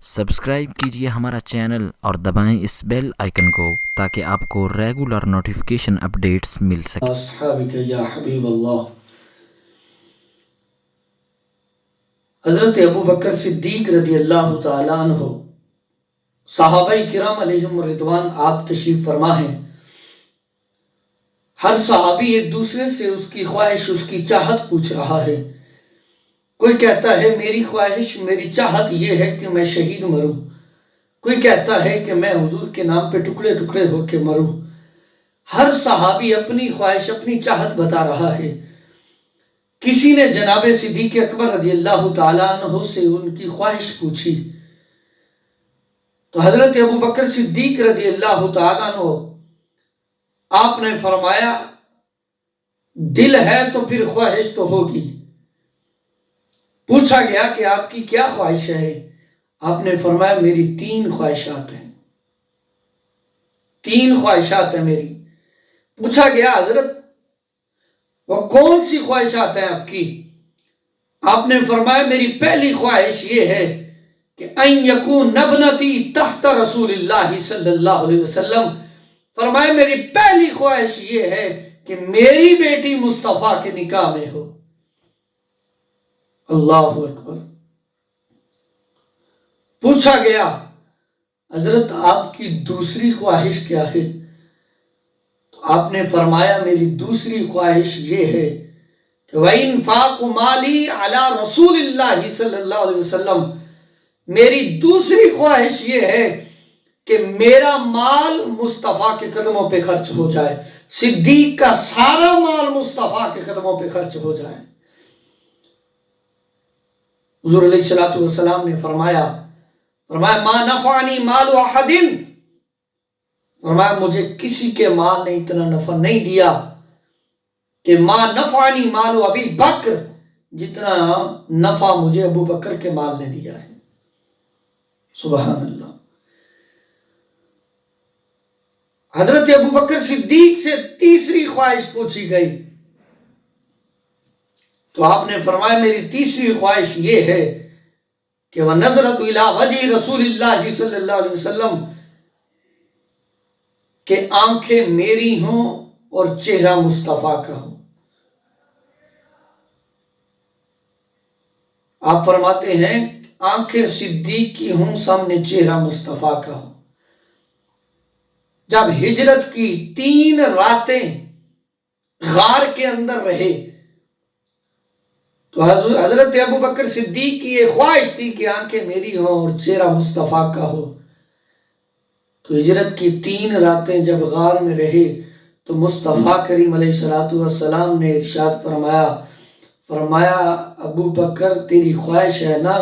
Subscribe کیجیے ہمارا channel اور دبائیں اس بیل آئیکن کو تاکہ آپ کو ریگولر نوٹیفیکیشن اپڈیٹس مل سکیں۔ اصحابک یا حبیب اللہ، حضرت ابو بکر صدیق رضی اللہ تعالیٰ عنہ، صحابہ کرام علیہم الرضوان آپ تشریف فرما ہیں۔ ہر صحابی ایک دوسرے سے اس کی خواہش، اس کی چاہت پوچھ رہا ہے۔ کوئی کہتا ہے میری خواہش، میری چاہت یہ ہے کہ میں شہید مروں۔ کوئی کہتا ہے کہ میں حضور کے نام پہ ٹکڑے ٹکڑے ہو کے مروں۔ ہر صحابی اپنی خواہش، اپنی چاہت بتا رہا ہے۔ کسی نے جناب صدیق اکبر رضی اللہ تعالیٰ عنہ سے ان کی خواہش پوچھی تو حضرت ابو بکر صدیق رضی اللہ تعالیٰ عنہ آپ نے فرمایا دل ہے تو پھر خواہش تو ہوگی۔ پوچھا گیا کہ آپ کی کیا خواہش ہے؟ آپ نے فرمایا میری 3 خواہشات ہیں، 3 خواہشات ہیں میری۔ پوچھا گیا حضرت وہ کون سی خواہشات ہیں آپ کی؟ آپ نے فرمایا میری پہلی خواہش یہ ہے کہ ان یکون ابنتی تحت رسول اللہ صلی اللہ علیہ وسلم۔ فرمایا میری پہلی خواہش یہ ہے کہ میری بیٹی مصطفیٰ کے نکاح میں ہو۔ اللہ اکبر۔ پوچھا گیا حضرت آپ کی دوسری خواہش کیا ہے؟ تو آپ نے فرمایا میری دوسری خواہش یہ ہے کہ وَإِنفَاقُ مَالِي عَلَى رسول اللہ صلی اللہ علیہ وسلم۔ میری دوسری خواہش یہ ہے کہ میرا مال مصطفیٰ کے قدموں پہ خرچ ہو جائے، صدیق کا سارا مال مصطفیٰ کے قدموں پہ خرچ ہو جائے۔ حضور علیہ الصلوۃ والسلام نے فرمایا ما نفعنی مال احد۔ فرمایا مجھے کسی کے مال نے اتنا نفع نہیں دیا کہ ما نفعنی مال ابی بکر، جتنا نفع مجھے ابو بکر کے مال نے دیا ہے۔ سبحان اللہ۔ حضرت ابو بکر صدیق سے تیسری خواہش پوچھی گئی تو آپ نے فرمایا میری تیسری خواہش یہ ہے کہ وَنَظْرَتُ إِلَىٰ وَجْهِ رسول اللہ صلی اللہ علیہ وسلم، کہ آنکھیں میری ہوں اور چہرہ مصطفیٰ کا ہو۔ آپ فرماتے ہیں آنکھیں صدیق کی ہوں، سامنے چہرہ مصطفیٰ کا ہو۔ جب ہجرت کی 3 راتیں غار کے اندر رہے تو حضرت ابو بکر صدیق کی یہ خواہش تھی کہ آنکھیں میری ہوں اور چہرہ مصطفیٰ کا ہو۔ تو ہجرت کی 3 راتیں جب غار میں رہے تو مصطفیٰ کریم علیہ السلام نے ارشاد فرمایا ابو بکر تیری خواہش ہے نا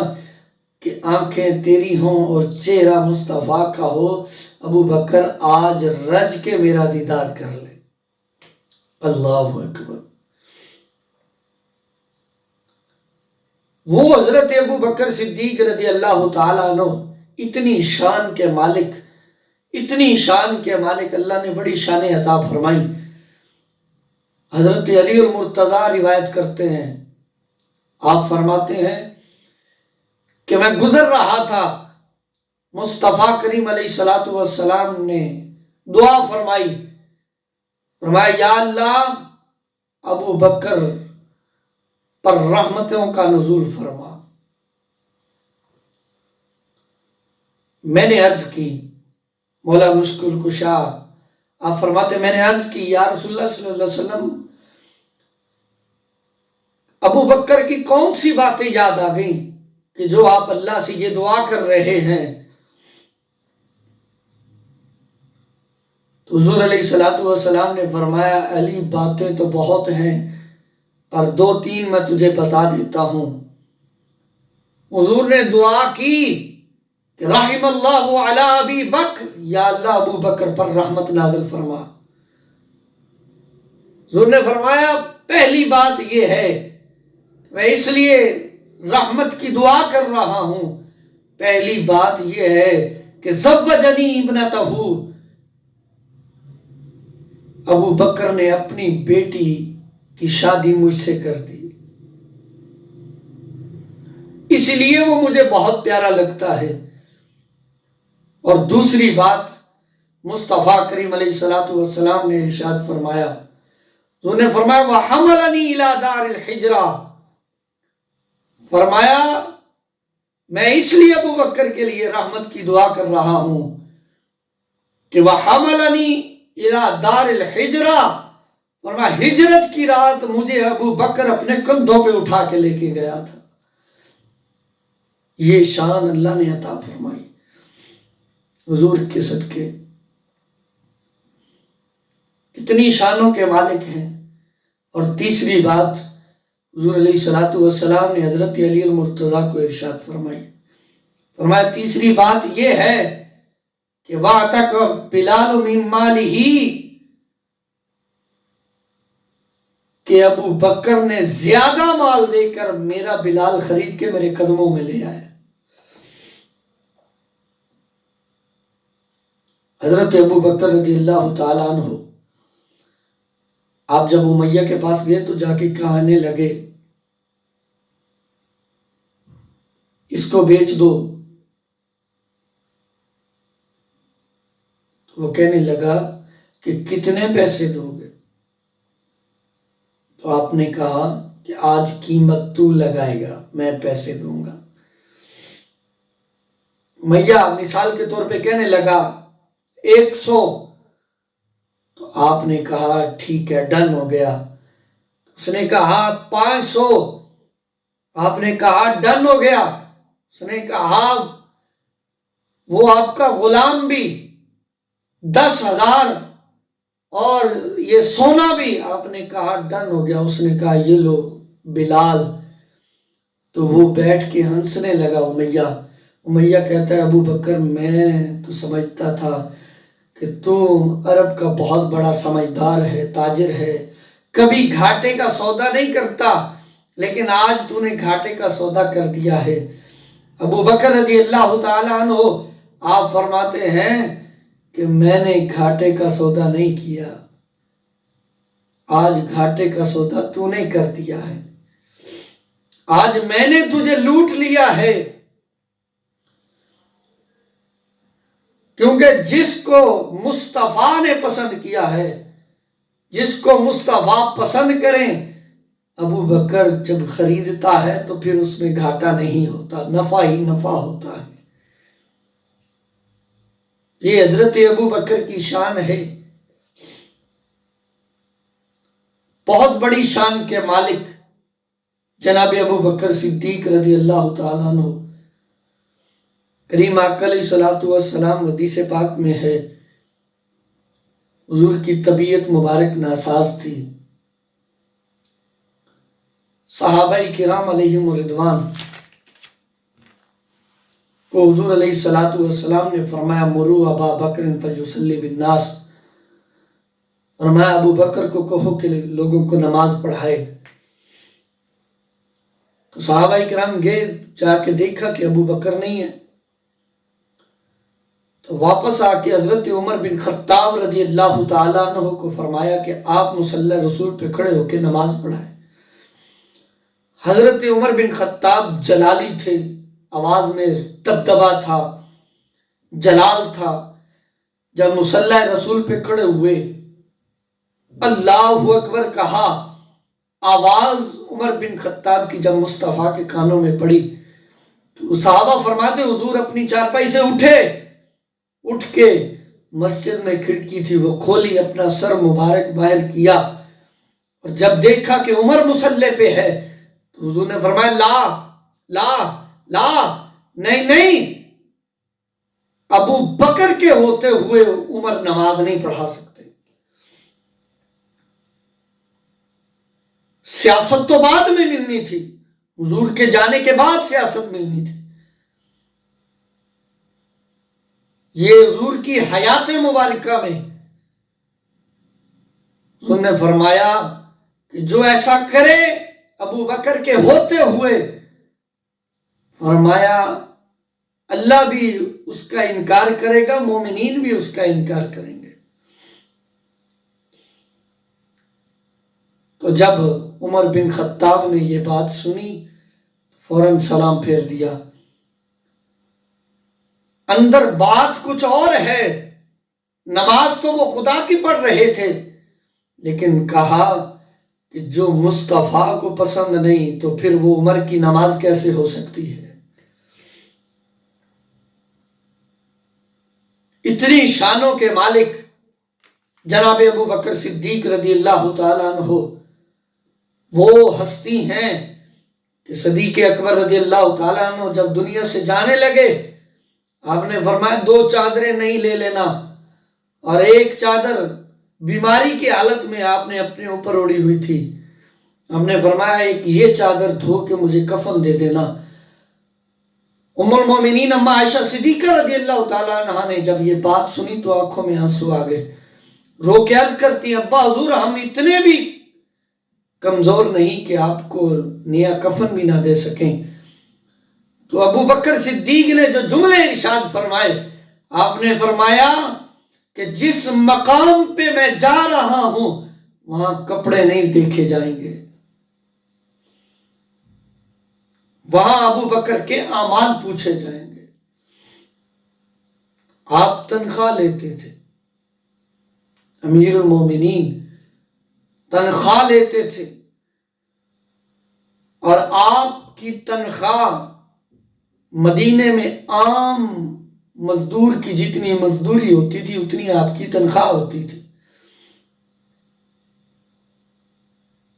کہ آنکھیں تیری ہوں اور چہرہ مصطفیٰ کا ہو، ابو بکر آج رج کے میرا دیدار کر لے۔ اللہ اکبر۔ وہ حضرت ابو بکر صدیق رضی اللہ تعالیٰ عنہ اتنی شان کے مالک، اتنی شان کے مالک، اللہ نے بڑی شان عطا فرمائی۔ حضرت علی المرتضیٰ روایت کرتے ہیں، آپ فرماتے ہیں کہ میں گزر رہا تھا، مصطفیٰ کریم علیہ الصلوۃ والسلام نے دعا فرمائی یا اللہ ابو بکر پر رحمتوں کا نزول فرما۔ میں نے عرض کی مولا مشکل کشا، آپ فرماتے میں نے عرض کی یا رسول اللہ صلی اللہ علیہ وسلم ابو بکر کی کون سی باتیں یاد آ گئیں کہ جو آپ اللہ سے یہ دعا کر رہے ہیں؟ تو حضور علیہ الصلوۃ والسلام نے فرمایا علی باتیں تو بہت ہیں اور 2-3 میں تجھے بتا دیتا ہوں۔ حضور نے دعا کی کہ رحم اللہ علی ابی بکر، یا اللہ ابو بکر پر رحمت نازل فرما۔ حضور نے فرمایا پہلی بات یہ ہے، میں اس لیے رحمت کی دعا کر رہا ہوں، پہلی بات یہ ہے کہ زوجنی ابنتہ، ابو بکر نے اپنی بیٹی کی شادی مجھ سے کر دی، اس لیے وہ مجھے بہت پیارا لگتا ہے۔ اور دوسری بات مصطفیٰ کریم علیہ الصلوۃ والسلام نے ارشاد فرمایا، انہوں نے فرمایا وَحَمَلَنِي إِلَى دَارِ الْحِجْرَةِ، فرمایا میں اس لیے ابو بکر کے لیے رحمت کی دعا کر رہا ہوں کہ وَحَمَلَنِي إِلَى دَارِ الْحِجْرَةِ، فرمایا ہجرت کی رات مجھے ابو بکر اپنے کندھوں پہ اٹھا کے لے کے گیا تھا۔ یہ شان اللہ نے عطا فرمائی حضور کے صدقے، کتنی شانوں کے مالک ہیں۔ اور تیسری بات حضور علیہ الصلوۃ والسلام نے حضرت علی المرتضیٰ کو ارشاد فرمائی، فرمایا تیسری بات یہ ہے کہ وَاعْتَقَ بِلَالُ مِن مَالِهِ، کہ ابو بکر نے زیادہ مال دے کر میرا بلال خرید کے میرے قدموں میں لے آیا۔ حضرت ابو بکر رضی اللہ تعالیٰ عنہ آپ جب امیہ کے پاس گئے تو جا کے کہنے لگے اس کو بیچ دو، تو وہ کہنے لگا کہ کتنے پیسے دو گے؟ تو آپ نے کہا کہ آج قیمت تو لگائے گا، میں پیسے دوں گا۔ امیہ مثال کے طور پہ کہنے لگا 100، تو آپ نے کہا ٹھیک ہے ڈن ہو گیا۔ اس نے کہا 500، آپ نے کہا ڈن ہو گیا۔ اس نے کہا وہ آپ کا غلام بھی 10,000 اور یہ سونا بھی، آپ نے کہا ڈن ہو گیا۔ اس نے کہا یہ لو بلال۔ تو وہ بیٹھ کے ہنسنے لگا امیہ کہتا ہے ابو بکر میں تو سمجھتا تھا کہ تو عرب کا بہت بڑا سمجھدار ہے، تاجر ہے، کبھی گھاٹے کا سودا نہیں کرتا، لیکن آج تو نے گھاٹے کا سودا کر دیا ہے۔ ابو بکر رضی اللہ تعالیٰ عنہ آپ فرماتے ہیں کہ میں نے گھاٹے کا سودا نہیں کیا، آج گھاٹے کا سودا تو نے کر دیا ہے، آج میں نے تجھے لوٹ لیا ہے۔ کیونکہ جس کو مصطفیٰ نے پسند کیا ہے، جس کو مصطفیٰ پسند کریں، ابو بکر جب خریدتا ہے تو پھر اس میں گھاٹا نہیں ہوتا، نفع ہی نفع ہوتا ہے۔ یہ حضرت ابو بکر کی شان ہے، بہت بڑی شان کے مالک جناب ابو بکر صدیق رضی اللہ تعالیٰ عنہ۔ کریم آقا علیہ الصلوۃ والسلام حدیث پاک میں ہے حضور کی طبیعت مبارک ناساز تھی، صحابہ کرام علیہم رضوان کو حضور علیہ الصلوۃ والسلام نے فرمایا مروا ابا بکر فلیصلی بالناس، فرمایا ابو بکر کو کہو کہ لوگوں کو نماز پڑھائے۔ تو صحابہ کرام گئے، جا کے دیکھا کہ ابو بکر نہیں ہے، تو واپس آ کے حضرت عمر بن خطاب رضی اللہ تعالیٰ عنہ کو فرمایا کہ آپ مصلی رسول پہ کھڑے ہو کے نماز پڑھائیں۔ حضرت عمر بن خطاب جلالی تھے، آواز میں دبدبا تھا، جلال تھا۔ جب مصلی رسول پہ کھڑے ہوئے، اللہ اکبر کہا، آواز عمر بن خطاب کی جب مصطفیٰ کے کانوں میں پڑی تو صحابہ فرماتے حضور اپنی چارپائی سے اٹھے، اٹھ کے مسجد میں کھڑکی تھی وہ کھولی، اپنا سر مبارک باہر کیا، اور جب دیکھا کہ عمر مصلی پہ ہے تو حضور نے فرمایا لا لا لا، نہیں نہیں، ابو بکر کے ہوتے ہوئے عمر نماز نہیں پڑھا سکتے۔ سیاست تو بعد میں ملنی تھی، حضور کے جانے کے بعد سیاست ملنی تھی، یہ حضور کی حیات مبارکہ میں حضور نے فرمایا کہ جو ایسا کرے ابو بکر کے ہوتے ہوئے، فرمایا اللہ بھی اس کا انکار کرے گا، مومنین بھی اس کا انکار کریں گے۔ تو جب عمر بن خطاب نے یہ بات سنی فوراً سلام پھیر دیا، اندر بات کچھ اور ہے. نماز تو وہ خدا کی پڑھ رہے تھے، لیکن کہا کہ جو مصطفیٰ کو پسند نہیں تو پھر وہ عمر کی نماز کیسے ہو سکتی ہے. اتنی شانوں کے مالک جناب ابو بکر صدیق رضی اللہ تعالیٰ عنہ وہ ہستی ہیں کہ صدیق اکبر رضی اللہ تعالیٰ عنہ جب دنیا سے جانے لگے، آپ نے فرمایا 2 چادریں نہیں لے لینا، اور ایک چادر بیماری کی حالت میں آپ نے اپنے اوپر اوڑھی ہوئی تھی. ہم نے فرمایا ایک یہ چادر دھو کے مجھے کفن دے دینا. ام المومنین اما عائشہ صدیقہ رضی اللہ تعالیٰ عنہ نے جب یہ بات سنی تو آنکھوں میں آنسو آ گئے. رو کے عرض کرتی ہیں ابا حضور ہم اتنے بھی کمزور نہیں کہ آپ کو نیا کفن بھی نہ دے سکیں. تو ابو بکر صدیق نے جو جملے ارشاد فرمائے، آپ نے فرمایا کہ جس مقام پہ میں جا رہا ہوں وہاں کپڑے نہیں دیکھے جائیں گے، وہاں ابو بکر کے اعمال پوچھے جائیں گے. آپ تنخواہ لیتے تھے، امیر المومنین تنخواہ لیتے تھے، اور آپ کی تنخواہ مدینے میں عام مزدور کی جتنی مزدوری ہوتی تھی اتنی آپ کی تنخواہ ہوتی تھی.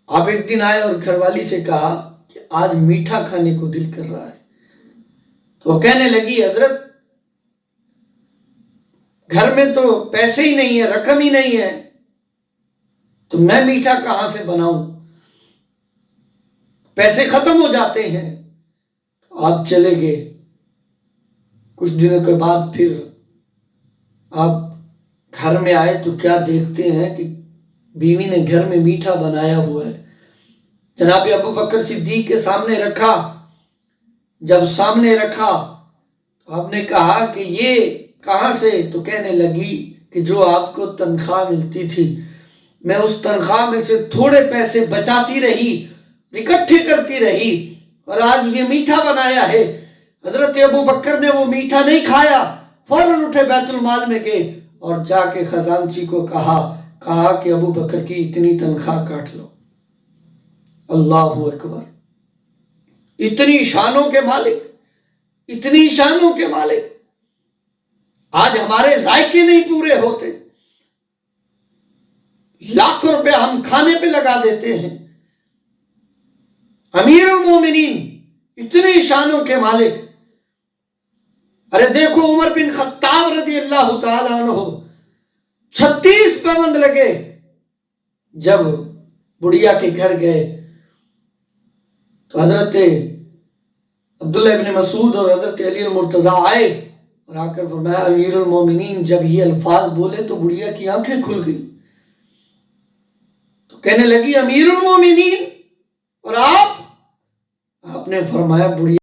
آپ ایک دن آئے اور گھر والی سے کہا کہ آج میٹھا کھانے کو دل کر رہا ہے. تو وہ کہنے لگی حضرت گھر میں تو پیسے ہی نہیں ہے، رقم ہی نہیں ہے، تو میں میٹھا کہاں سے بناؤں، پیسے ختم ہو جاتے ہیں. آپ چلے گئے. کچھ دنوں کے بعد پھر آپ گھر میں آئے تو کیا دیکھتے ہیں کہ بیوی نے گھر میں میٹھا بنایا ہوا ہے. جناب ابو بکر صدیق کے سامنے رکھا. جب سامنے رکھا تو آپ نے کہا کہ یہ کہاں سے؟ تو کہنے لگی کہ جو آپ کو تنخواہ ملتی تھی میں اس تنخواہ میں سے تھوڑے پیسے بچاتی رہی، اکٹھے کرتی رہی، اور آج یہ میٹھا بنایا ہے. حضرت ابو بکر نے وہ میٹھا نہیں کھایا، فوراً اٹھے بیت المال میں گئے اور جا کے خزانچی کو کہا کہ ابو بکر کی اتنی تنخواہ کاٹ لو. اللہ اکبر. اتنی شانوں کے مالک، اتنی شانوں کے مالک. آج ہمارے ذائقے نہیں پورے ہوتے، لاکھوں روپے ہم کھانے پہ لگا دیتے ہیں. امیر المومنین اتنی شانوں کے مالک. ارے دیکھو عمر بن خطاب رضی اللہ تعالیٰ عنہ 36 پابند لگے. جب بڑھیا کے گھر گئے تو حضرت عبداللہ ابن مسعود اور حضرت علی المرتضیٰ آئے اور آ کر فرمایا امیر المومنین جب یہ الفاظ بولے تو بڑھیا کی آنکھیں کھل گئی. تو کہنے لگی امیر المومنین اور آپ نے فرمایا بڑھیا